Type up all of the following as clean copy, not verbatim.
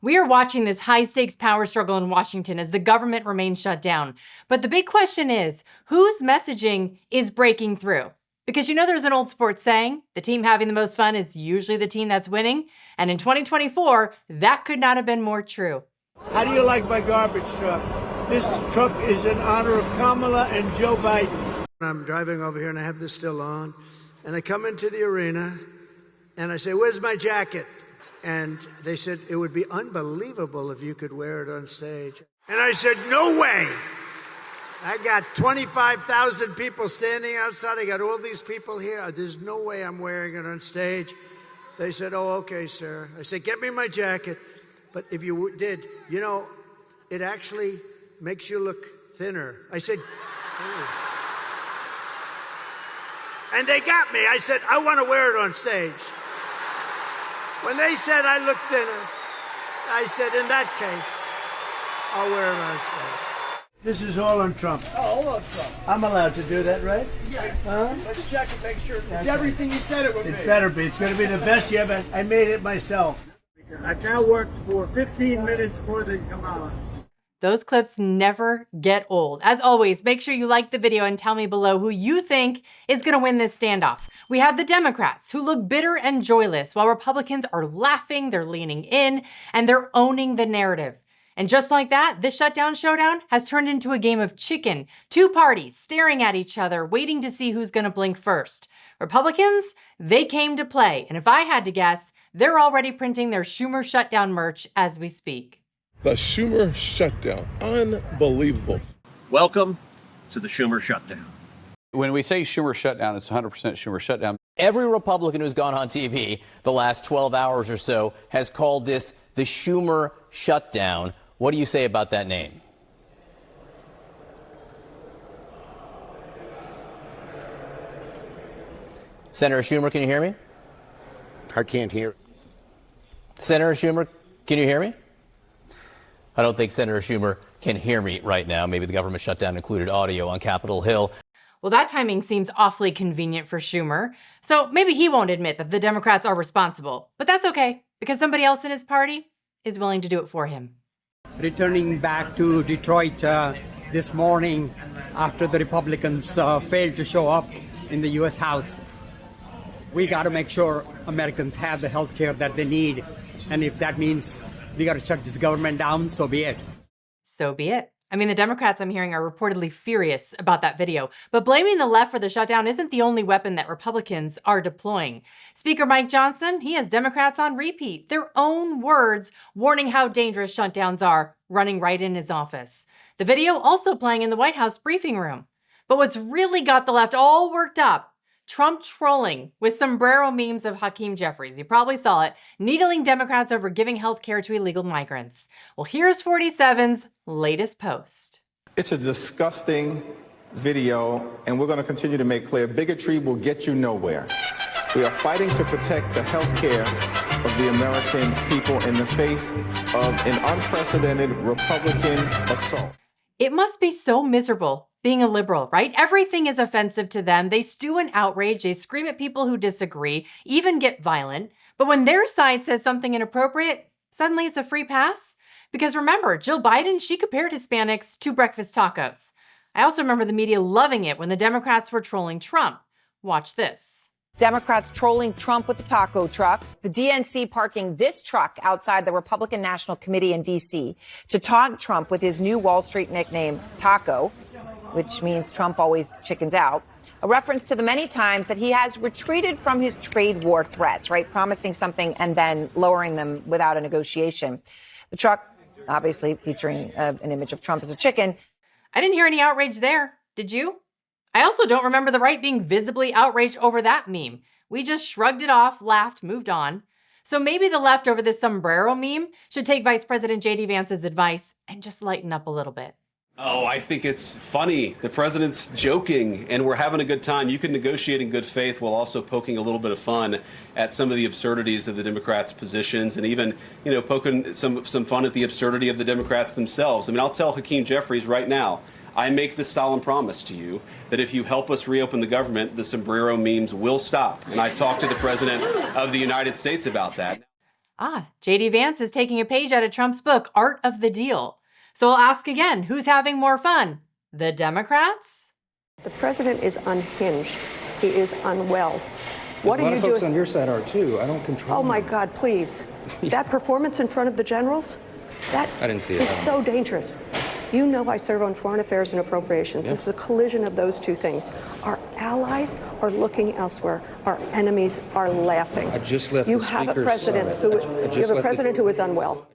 We are watching this high-stakes power struggle in Washington as the government remains shut down. But the big question is, whose messaging is breaking through? Because you know there's an old sports saying, the team having the most fun is usually the team that's winning. And in 2024, that could not have been more true. How do you like my garbage truck? This truck is in honor of Kamala and Joe Biden. I'm driving over here and I have this still on. And I come into the arena and I say, where's my jacket? And they said, it would be unbelievable if you could wear it on stage. And I said, no way. I got 25,000 people standing outside. I got all these people here. There's no way I'm wearing it on stage. They said, oh, okay, sir. I said, get me my jacket. But if you did, you know, it actually makes you look thinner. I said, oh. And they got me. I said, I want to wear it on stage. When they said I looked thinner, I said, in that case, I'll wear it on stage. This is all on Trump. Oh, all on Trump. I'm allowed to do that, right? Yeah. Huh? Let's check and make sure it's everything you said it would be. It better be. It's going to be the best you ever. I made it myself. I now worked for 15 minutes more than Kamala. Those clips never get old. As always, make sure you like the video and tell me below who you think is going to win this standoff. We have the Democrats, who look bitter and joyless, while Republicans are laughing, they're leaning in, and they're owning the narrative. And just like that, this shutdown showdown has turned into a game of chicken. Two parties staring at each other, waiting to see who's going to blink first. Republicans, they came to play. And if I had to guess, they're already printing their Schumer shutdown merch as we speak. The Schumer shutdown. Unbelievable. Welcome to the Schumer shutdown. When we say Schumer shutdown, it's 100% Schumer shutdown. Every Republican who's gone on TV the last 12 hours or so has called this the Schumer shutdown. What do you say about that name? Senator Schumer, can you hear me? I can't hear. Senator Schumer, can you hear me? I don't think Senator Schumer can hear me right now. Maybe the government shutdown included audio on Capitol Hill. Well, that timing seems awfully convenient for Schumer. So maybe he won't admit that the Democrats are responsible. But that's okay, because somebody else in his party is willing to do it for him. Returning back to Detroit this morning after the Republicans failed to show up in the U.S. House, we got to make sure Americans have the health care that they need. And if that means we got to shut this government down, so be it. So be it. I mean, the Democrats I'm hearing are reportedly furious about that video. But blaming the left for the shutdown isn't the only weapon that Republicans are deploying. Speaker Mike Johnson, he has Democrats on repeat, their own words warning how dangerous shutdowns are, running right in his office. The video also playing in the White House briefing room. But what's really got the left all worked up, Trump trolling with sombrero memes of Hakeem Jeffries. You probably saw it, needling Democrats over giving health care to illegal migrants. Well, here's 47's latest post. It's a disgusting video, and we're going to continue to make clear bigotry will get you nowhere. We are fighting to protect the health care of the American people in the face of an unprecedented Republican assault. It must be so miserable being a liberal, right? Everything is offensive to them. They stew in outrage. They scream at people who disagree, even get violent. But when their side says something inappropriate, suddenly it's a free pass. Because remember, Jill Biden, she compared Hispanics to breakfast tacos. I also remember the media loving it when the Democrats were trolling Trump. Watch this. Democrats trolling Trump with the taco truck. The DNC parking this truck outside the Republican National Committee in D.C. to taunt Trump with his new Wall Street nickname, Taco, which means Trump always chickens out. A reference to the many times that he has retreated from his trade war threats, right? Promising something and then lowering them without a negotiation. The truck, obviously featuring an image of Trump as a chicken. I didn't hear any outrage there. Did you? I also don't remember the right being visibly outraged over that meme. We just shrugged it off, laughed, moved on. So maybe the left over this sombrero meme should take Vice President J.D. Vance's advice and just lighten up a little bit. Oh, I think it's funny. The president's joking and we're having a good time. You can negotiate in good faith while also poking a little bit of fun at some of the absurdities of the Democrats' positions and even, poking some fun at the absurdity of the Democrats themselves. I mean, I'll tell Hakeem Jeffries right now, I make this solemn promise to you that if you help us reopen the government, the sombrero memes will stop. And I've talked to the president of the United States about that. J.D. Vance is taking a page out of Trump's book, Art of the Deal. So I'll ask again, who's having more fun? The Democrats? The president is unhinged. He is unwell. What are you doing? A lot of folks on your side are too. I don't control. Oh my God, please. That performance in front of the generals, that I didn't see it. is so dangerous. You know I serve on Foreign Affairs and Appropriations. Yep. This is a collision of those two things. Our allies are looking elsewhere. Our enemies are laughing. I just left you the have a speaker's president side. who is unwell.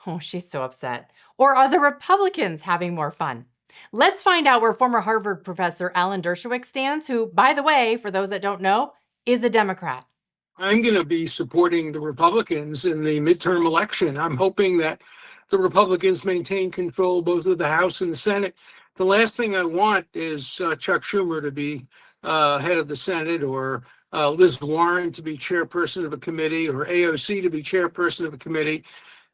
Oh, she's so upset. Or are the Republicans having more fun? Let's find out where former Harvard professor Alan Dershowitz stands, who, by the way, for those that don't know, is a Democrat. I'm going to be supporting the Republicans in the midterm election. I'm hoping that the Republicans maintain control both of the House and the Senate. The last thing I want is Chuck Schumer to be head of the Senate, or Liz Warren to be chairperson of a committee, or AOC to be chairperson of a committee.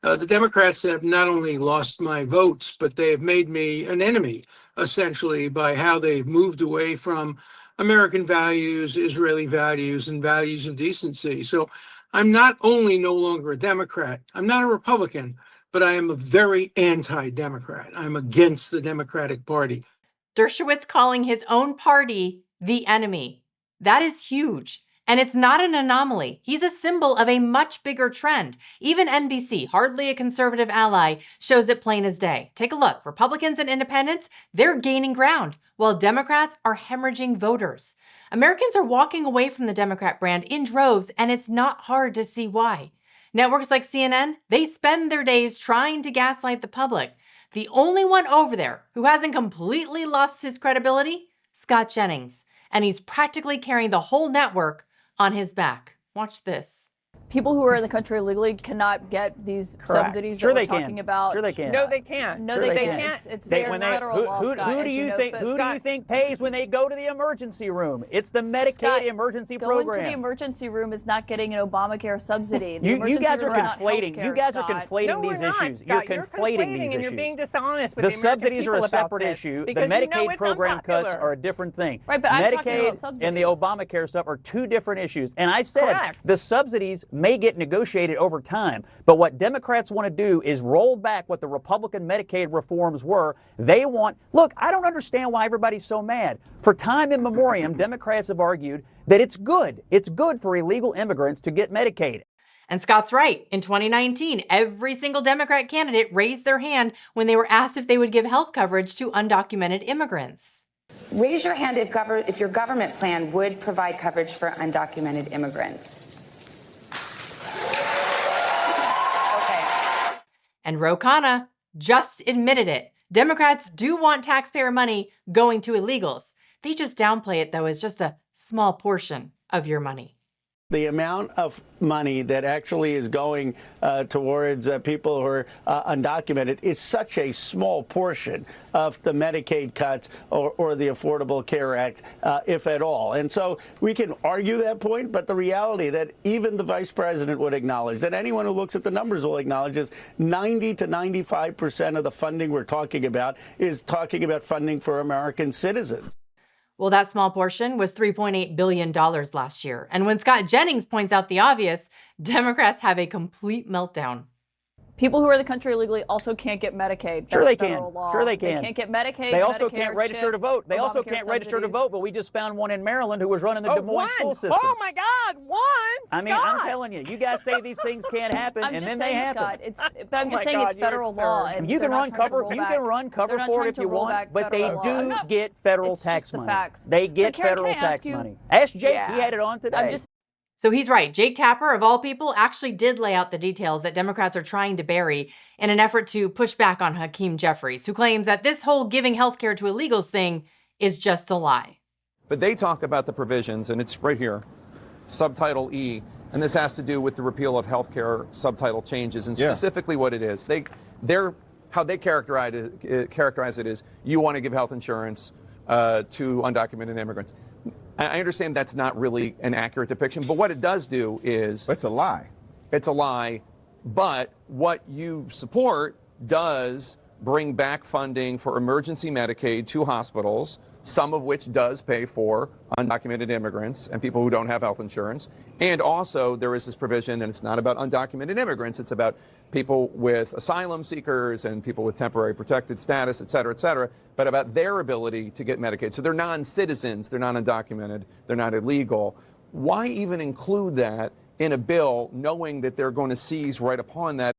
The Democrats have not only lost my votes, but they have made me an enemy, essentially, by how they've moved away from American values, Israeli values, and values of decency. So I'm not only no longer a Democrat, I'm not a Republican, but I am a very anti-Democrat. I'm against the Democratic Party. Dershowitz calling his own party the enemy. That is huge. And it's not an anomaly. He's a symbol of a much bigger trend. Even NBC, hardly a conservative ally, shows it plain as day. Take a look. Republicans and independents, they're gaining ground, while Democrats are hemorrhaging voters. Americans are walking away from the Democrat brand in droves, and it's not hard to see why. Networks like CNN, they spend their days trying to gaslight the public. The only one over there who hasn't completely lost his credibility? Scott Jennings. And he's practically carrying the whole network on his back. Watch this. People who are in the country illegally cannot get these subsidies that we're talking about. Sure they can. No, they can't. No, sure they can't. It's federal law, Scott. Who do you think pays when they go to the emergency room? It's the Medicaid Scott, emergency program. Going to the emergency room is not getting an Obamacare subsidy. You guys are conflating. You guys are conflating these issues. You're conflating these issues. And you're being dishonest with the subsidies are a separate issue. The Medicaid program cuts are a different thing. Right, but I'm talking about Medicaid subsidies. and the Obamacare stuff are two different issues. And I said the subsidies may get negotiated over time, but what Democrats want to do is roll back what the Republican Medicaid reforms were. They want, look, I don't understand why everybody's so mad. For time immemorial, Democrats have argued that it's good. It's good for illegal immigrants to get Medicaid. And Scott's right. In 2019, every single Democrat candidate raised their hand when they were asked if they would give health coverage to undocumented immigrants. Raise your hand if your government plan would provide coverage for undocumented immigrants. And Ro Khanna just admitted it. Democrats do want taxpayer money going to illegals. They just downplay it, though, as just a small portion of your money. The amount of money that actually is going towards people who are undocumented is such a small portion of the Medicaid cuts or the Affordable Care Act, if at all. And so we can argue that point, but the reality that even the vice president would acknowledge, that anyone who looks at the numbers will acknowledge, is 90 to 95% of the funding we're talking about is talking about funding for American citizens. Well, that small portion was $3.8 billion last year. And when Scott Jennings points out the obvious, Democrats have a complete meltdown. People who are in the country illegally also can't get Medicaid. Sure That's they federal can. law. Sure they can. They can't get Medicaid. They also Medicare, can't register CHIP, to vote. They also Obamacare can't register to subsidies. vote, but we just found one in Maryland who was running the Des Moines school system. Oh my God, one! I mean, I'm telling you, you guys say these things can't happen, and then they happen. Scott, but I'm just saying it's federal law. And You can run cover for it if you want, but they do get federal tax money. They get federal tax money. Ask Jake, he had it on today. So he's right. Jake Tapper, of all people, actually did lay out the details that Democrats are trying to bury in an effort to push back on Hakeem Jeffries, who claims that this whole giving health care to illegals thing is just a lie. But they talk about the provisions, and it's right here, subtitle E, and this has to do with the repeal of health care subtitle changes, and specifically what it is. How they characterize it is, you want to give health insurance to undocumented immigrants. I understand that's not really an accurate depiction, but what it does do is... It's a lie. It's a lie, but what you support does bring back funding for emergency Medicaid to hospitals some of which does pay for undocumented immigrants and people who don't have health insurance. And also there is this provision, and it's not about undocumented immigrants, it's about people with asylum seekers and people with temporary protected status, et cetera, but about their ability to get Medicaid. So they're non-citizens, they're not undocumented, they're not illegal. Why even include that in a bill knowing that they're going to seize right upon that?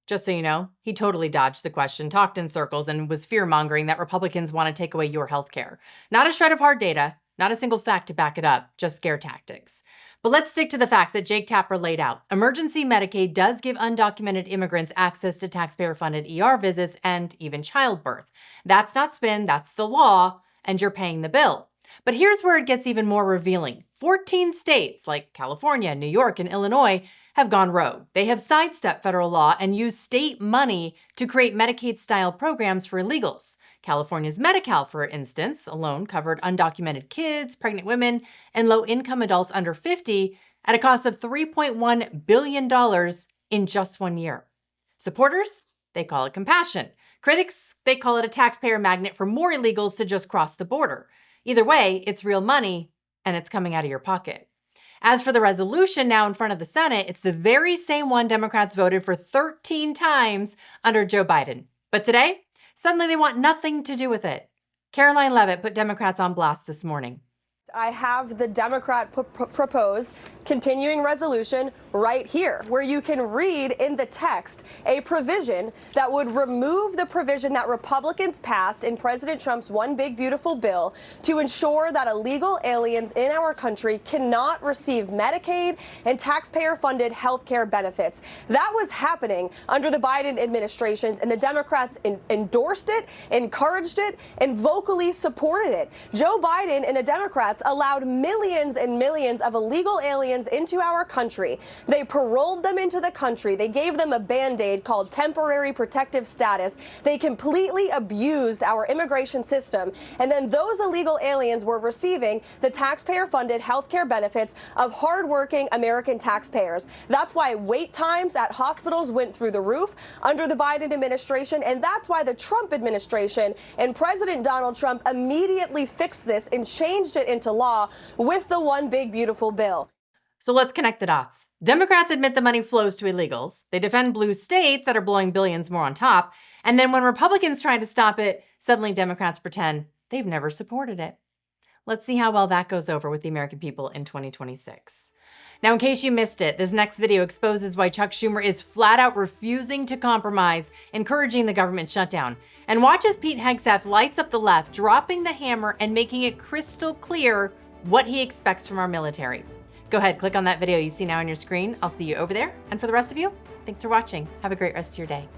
Just so you know, he totally dodged the question, talked in circles, and was fear-mongering that Republicans want to take away your health care. Not a shred of hard data, not a single fact to back it up, just scare tactics. But let's stick to the facts that Jake Tapper laid out. Emergency Medicaid does give undocumented immigrants access to taxpayer-funded ER visits and even childbirth. That's not spin, that's the law, and you're paying the bill. But here's where it gets even more revealing. 14 states, like California, New York, and Illinois, have gone rogue. They have sidestepped federal law and used state money to create Medicaid-style programs for illegals. California's Medi-Cal, for instance, alone covered undocumented kids, pregnant women, and low-income adults under 50 at a cost of $3.1 billion in just 1 year. Supporters? They call it compassion. Critics? They call it a taxpayer magnet for more illegals to just cross the border. Either way, it's real money, and it's coming out of your pocket. As for the resolution now in front of the Senate, it's the very same one Democrats voted for 13 times under Joe Biden. But today, suddenly they want nothing to do with it. Caroline Leavitt put Democrats on blast this morning. I have the Democrat proposed continuing resolution right here, where you can read in the text a provision that would remove the provision that Republicans passed in President Trump's One Big Beautiful Bill to ensure that illegal aliens in our country cannot receive Medicaid and taxpayer-funded health care benefits. That was happening under the Biden administrations, and the Democrats endorsed it, encouraged it, and vocally supported it. Joe Biden and the Democrats allowed millions and millions of illegal aliens into our country. They paroled them into the country. They gave them a Band-Aid called temporary protective status. They completely abused our immigration system. And then those illegal aliens were receiving the taxpayer-funded health care benefits of hardworking American taxpayers. That's why wait times at hospitals went through the roof under the Biden administration. And that's why the Trump administration and President Donald Trump immediately fixed this and changed it into law with the One Big Beautiful Bill. So let's connect the dots. Democrats admit the money flows to illegals. They defend blue states that are blowing billions more on top. And then when Republicans try to stop it, suddenly Democrats pretend they've never supported it. Let's see how well that goes over with the American people in 2026. Now, in case you missed it, this next video exposes why Chuck Schumer is flat out refusing to compromise, encouraging the government shutdown. And watch as Pete Hegseth lights up the left, dropping the hammer and making it crystal clear what he expects from our military. Go ahead, click on that video you see now on your screen. I'll see you over there. And for the rest of you, thanks for watching. Have a great rest of your day.